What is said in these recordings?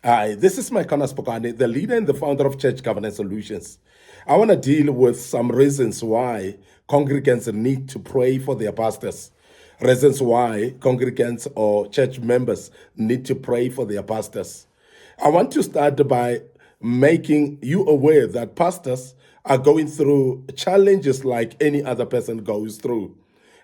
Hi, this is Micornus Phokane, the leader and the founder of Church Governance Solutions. I want to deal with some reasons why congregants need to pray for their pastors. Reasons why congregants or church members need to pray for their pastors. I want to start by making you aware that pastors are going through challenges like any other person goes through.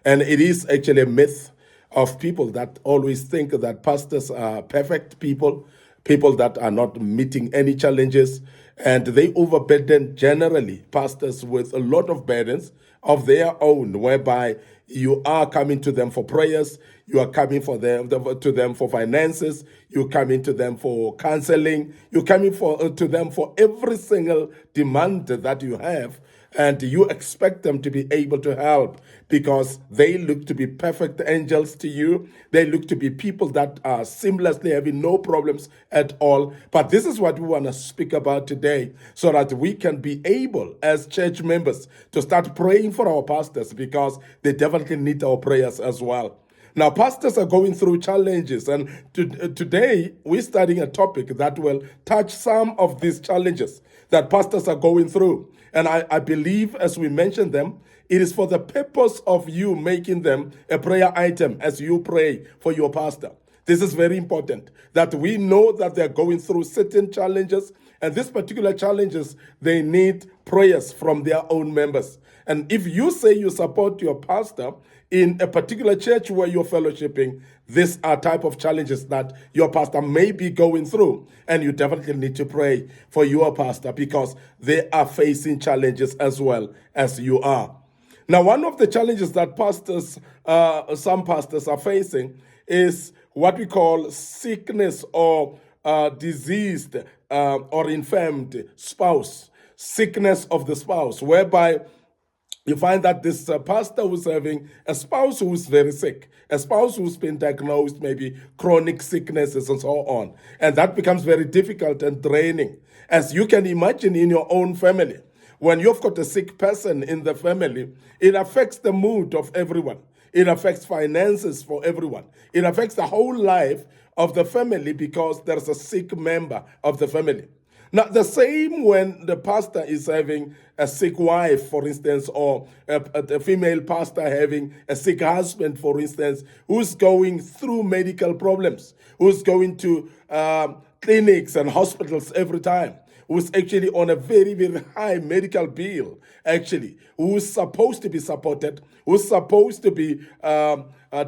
And it is actually a myth of people that always think that pastors are perfect people, people that are not meeting any challenges, and they overburden generally pastors with a lot of burdens of their own, whereby you are coming to them for prayers, you are coming to them for finances, you're coming to them for counseling, you're coming to them for every single demand that you have, and you expect them to be able to help because they look to be perfect angels to you. They look to be people that are seamlessly having no problems at all. But this is what we want to speak about today so that we can be able as church members to start praying for our pastors because they definitely need our prayers as well. Now, pastors are going through challenges, and today we're studying a topic that will touch some of these challenges that pastors are going through. And I believe, as we mentioned them, it is for the purpose of you making them a prayer item as you pray for your pastor. This is very important that we know that they're going through certain challenges, and these particular challenges, they need prayers from their own members. And if you say you support your pastor in a particular church where you're fellowshipping, these are type of challenges that your pastor may be going through. And you definitely need to pray for your pastor because they are facing challenges as well as you are. Now, one of the challenges that some pastors are facing is what we call sickness or diseased or infirmed spouse, sickness of the spouse, whereby you find that this pastor who's having a spouse who's very sick, a spouse who's been diagnosed maybe chronic sicknesses and so on. And that becomes very difficult and draining. As you can imagine in your own family, when you've got a sick person in the family, it affects the mood of everyone. It affects finances for everyone. It affects the whole life of the family because there's a sick member of the family. Now, the same when the pastor is having a sick wife, for instance, or a female pastor having a sick husband, for instance, who's going through medical problems, who's going to clinics and hospitals every time, who's actually on a very, very high medical bill, actually, who's supposed to be supported, who's supposed to be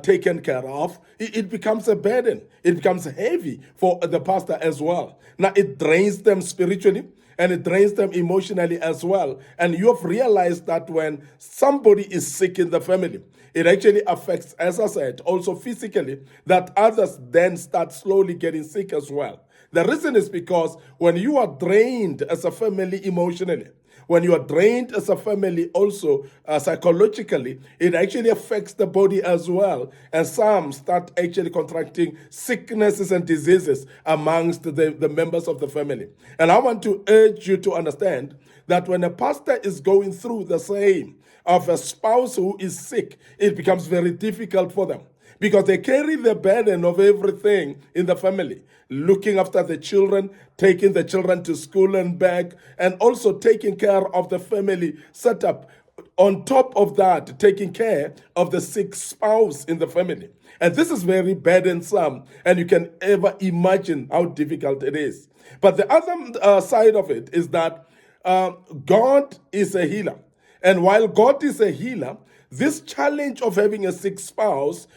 taken care of, it becomes a burden. It becomes heavy for the pastor as well. Now, it drains them spiritually and it drains them emotionally as well. And you have realized that when somebody is sick in the family, it actually affects, as I said, also physically, that others then start slowly getting sick as well. The reason is because when you are drained as a family emotionally, when you are drained as a family also psychologically, it actually affects the body as well. And some start actually contracting sicknesses and diseases amongst the members of the family. And I want to urge you to understand that when a pastor is going through the same of a spouse who is sick, it becomes very difficult for them because they carry the burden of everything in the family, looking after the children, taking the children to school and back, and also taking care of the family setup. On top of that, taking care of the sick spouse in the family. And this is very burdensome, and you can ever imagine how difficult it is. But the other side of it is that God is a healer. And while God is a healer, this challenge of having a sick spouse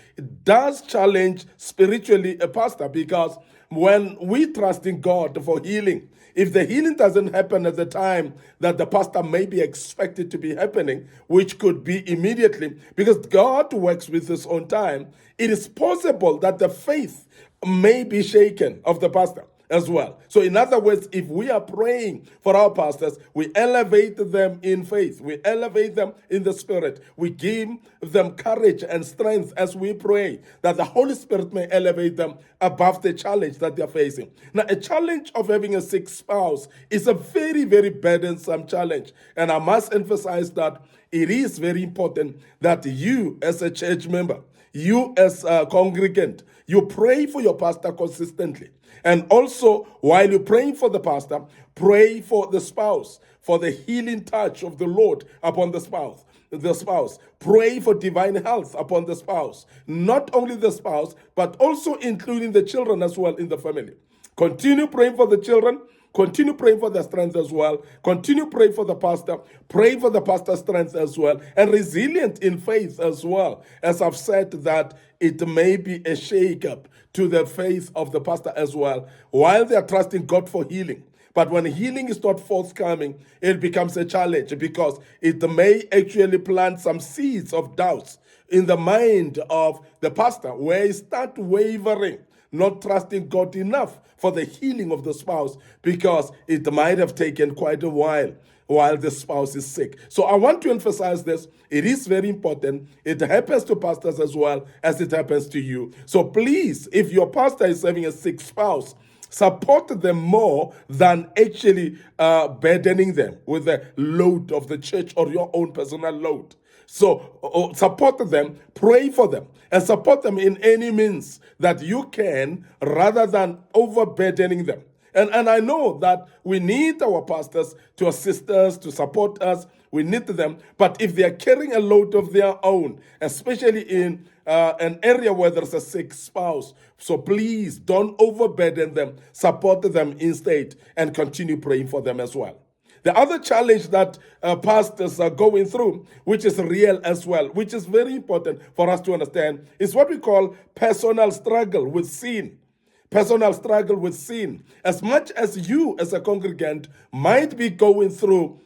does challenge spiritually a pastor because when we trust in God for healing, if the healing doesn't happen at the time that the pastor may be expected to be happening, which could be immediately, because God works with his own time, it is possible that the faith may be shaken of the pastor as well. So in other words, if we are praying for our pastors, we elevate them in faith. We elevate them in the Spirit. We give them courage and strength as we pray that the Holy Spirit may elevate them above the challenge that they're facing. Now, a challenge of having a sick spouse is a very, very burdensome challenge. And I must emphasize that it is very important that you as a church member, you as a congregant, you pray for your pastor consistently. And also, while you're praying for the pastor, pray for the spouse, for the healing touch of the Lord upon the spouse. Pray for divine health upon the spouse. Not only the spouse, but also including the children as well in the family. Continue praying for the children. Continue praying for their strength as well. Continue praying for the pastor. Pray for the pastor's strength as well. And resilient in faith as well. As I've said, that it may be a shake-up to the faith of the pastor as well, while they are trusting God for healing. But when healing is not forthcoming, it becomes a challenge, because it may actually plant some seeds of doubts in the mind of the pastor, where he start wavering, not trusting God enough for the healing of the spouse, because it might have taken quite a while the spouse is sick. So I want to emphasize this. It is very important. It happens to pastors as well as it happens to you. So please, if your pastor is having a sick spouse, support them more than actually burdening them with the load of the church or your own personal load. So support them, pray for them, and support them in any means that you can, rather than overburdening them. And I know that we need our pastors to assist us, to support us. We need them. But if they are carrying a load of their own, especially in an area where there's a sick spouse, so please don't overburden them. Support them instead and continue praying for them as well. The other challenge that pastors are going through, which is real as well, which is very important for us to understand, is what we call personal struggle with sin. Personal struggle with sin. As much as you as a congregant might be going through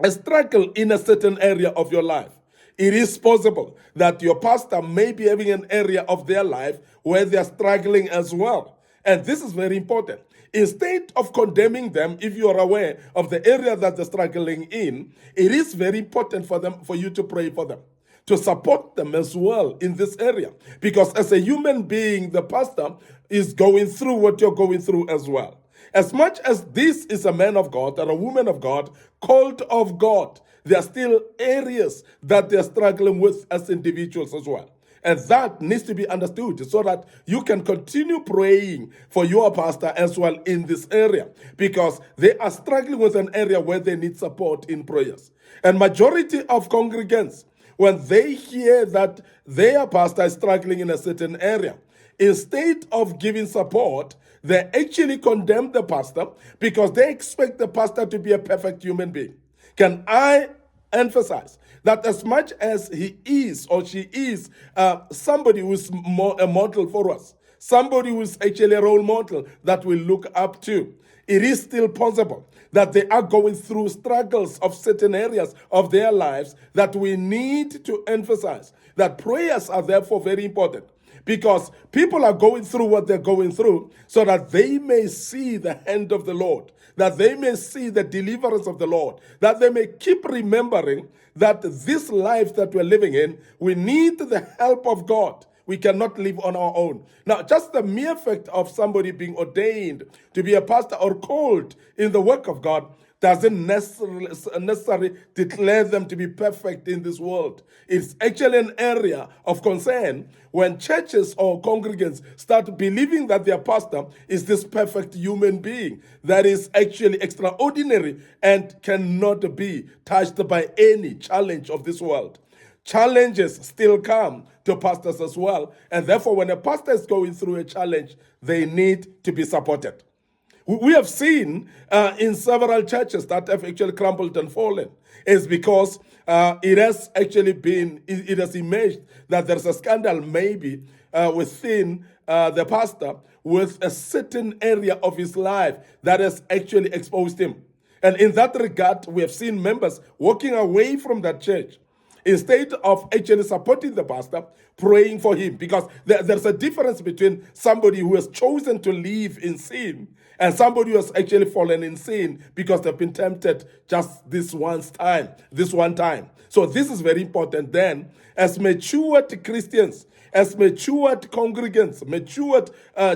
a struggle in a certain area of your life, it is possible that your pastor may be having an area of their life where they are struggling as well. And this is very important. Instead of condemning them, if you are aware of the area that they're struggling in, it is very important for you to pray for them, to support them as well in this area. Because as a human being, the pastor is going through what you're going through as well. As much as this is a man of God or a woman of God, called of God, there are still areas that they're struggling with as individuals as well. And that needs to be understood so that you can continue praying for your pastor as well in this area, because they are struggling with an area where they need support in prayers. And majority of congregants, when they hear that their pastor is struggling in a certain area, instead of giving support, they actually condemn the pastor because they expect the pastor to be a perfect human being. Can I emphasize that as much as he is or she is somebody who is a model for us, somebody who is actually a role model that we look up to, it is still possible that they are going through struggles of certain areas of their lives that we need to emphasize. That prayers are therefore very important, because people are going through what they're going through so that they may see the hand of the Lord, that they may see the deliverance of the Lord, that they may keep remembering that this life that we're living in, we need the help of God. We cannot live on our own. Now, just the mere fact of somebody being ordained to be a pastor or called in the work of God doesn't necessarily declare them to be perfect in this world. It's actually an area of concern when churches or congregants start believing that their pastor is this perfect human being that is actually extraordinary and cannot be touched by any challenge of this world. Challenges still come to pastors as well, and therefore when a pastor is going through a challenge, they need to be supported. We have seen in several churches that have actually crumbled and fallen is because it has emerged that there's a scandal maybe within the pastor with a certain area of his life that has actually exposed him. And in that regard, we have seen members walking away from that church instead of actually supporting the pastor, praying for him. Because there's a difference between somebody who has chosen to live in sin and somebody who has actually fallen in sin because they've been tempted just this one time. So this is very important then, as matured Christians, as matured congregants, matured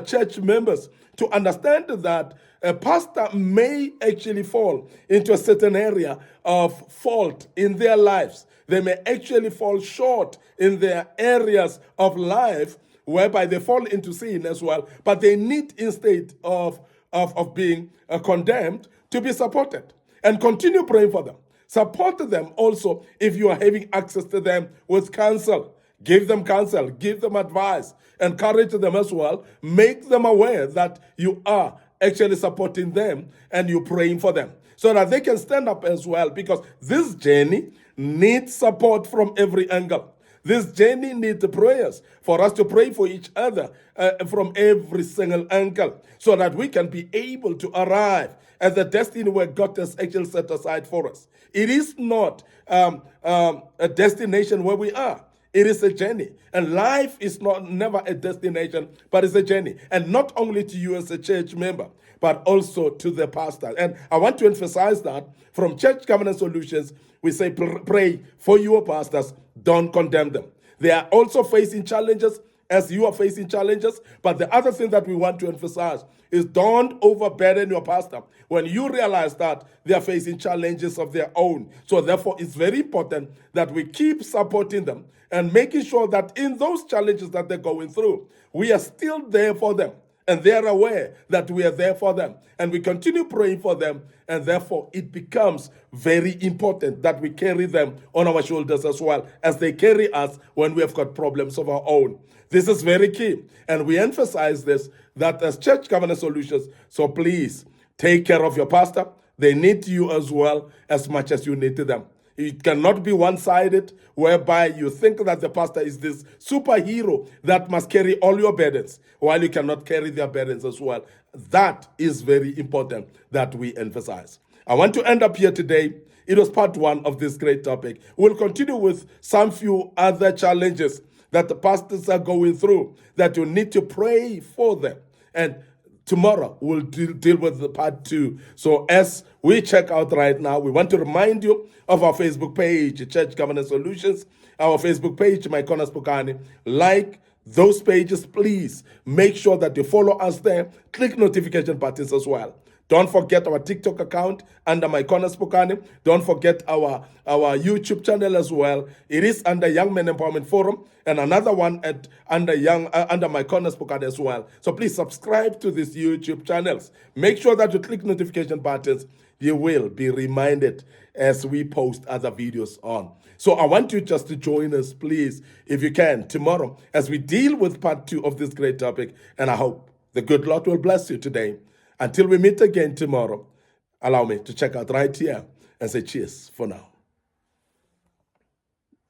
church members, to understand that a pastor may actually fall into a certain area of fault in their lives. They may actually fall short in their area areas of life whereby they fall into sin as well, but they need, instead of being condemned, to be supported. And continue praying for them. Support them also if you are having access to them with counsel. Give them counsel, give them advice, encourage them as well. Make them aware that you are actually supporting them and you're praying for them so that they can stand up as well, because this journey needs support from every angle. This journey needs prayers for us to pray for each other from every single angle so that we can be able to arrive at the destiny where God has actually set aside for us. It is not a destination where we are. It is a journey. And life is never a destination, but it's a journey. And not only to you as a church member, but also to the pastor. And I want to emphasize that from Church Governance Solutions, we say pray for your pastors, don't condemn them. They are also facing challenges as you are facing challenges. But the other thing that we want to emphasize is don't overburden your pastor when you realize that they are facing challenges of their own. So therefore, it's very important that we keep supporting them and making sure that in those challenges that they're going through, we are still there for them. And they are aware that we are there for them. And we continue praying for them. And therefore, it becomes very important that we carry them on our shoulders as well as they carry us when we have got problems of our own. This is very key. And we emphasize this, that as Church Governance Solutions, so please take care of your pastor. They need you as well as much as you need to them. It cannot be one-sided, whereby you think that the pastor is this superhero that must carry all your burdens, while you cannot carry their burdens as well. That is very important that we emphasize. I want to end up here today. It was part one of this great topic. We'll continue with some few other challenges that the pastors are going through, that you need to pray for them. And tomorrow, we'll deal with the part two. So as we check out right now, we want to remind you of our Facebook page, Church Governance Solutions, our Facebook page, Micornus Phokane. Like those pages, please. Make sure that you follow us there. Click notification buttons as well. Don't forget our TikTok account under Micornus Phokane. Don't forget our YouTube channel as well. It is under Young Men Empowerment Forum, and another one under Micornus Phokane as well. So please subscribe to these YouTube channels. Make sure that you click notification buttons. You will be reminded as we post other videos on. So I want you just to join us, please, if you can, tomorrow as we deal with part two of this great topic. And I hope the good Lord will bless you today. Until we meet again tomorrow, allow me to check out right here and say cheers for now.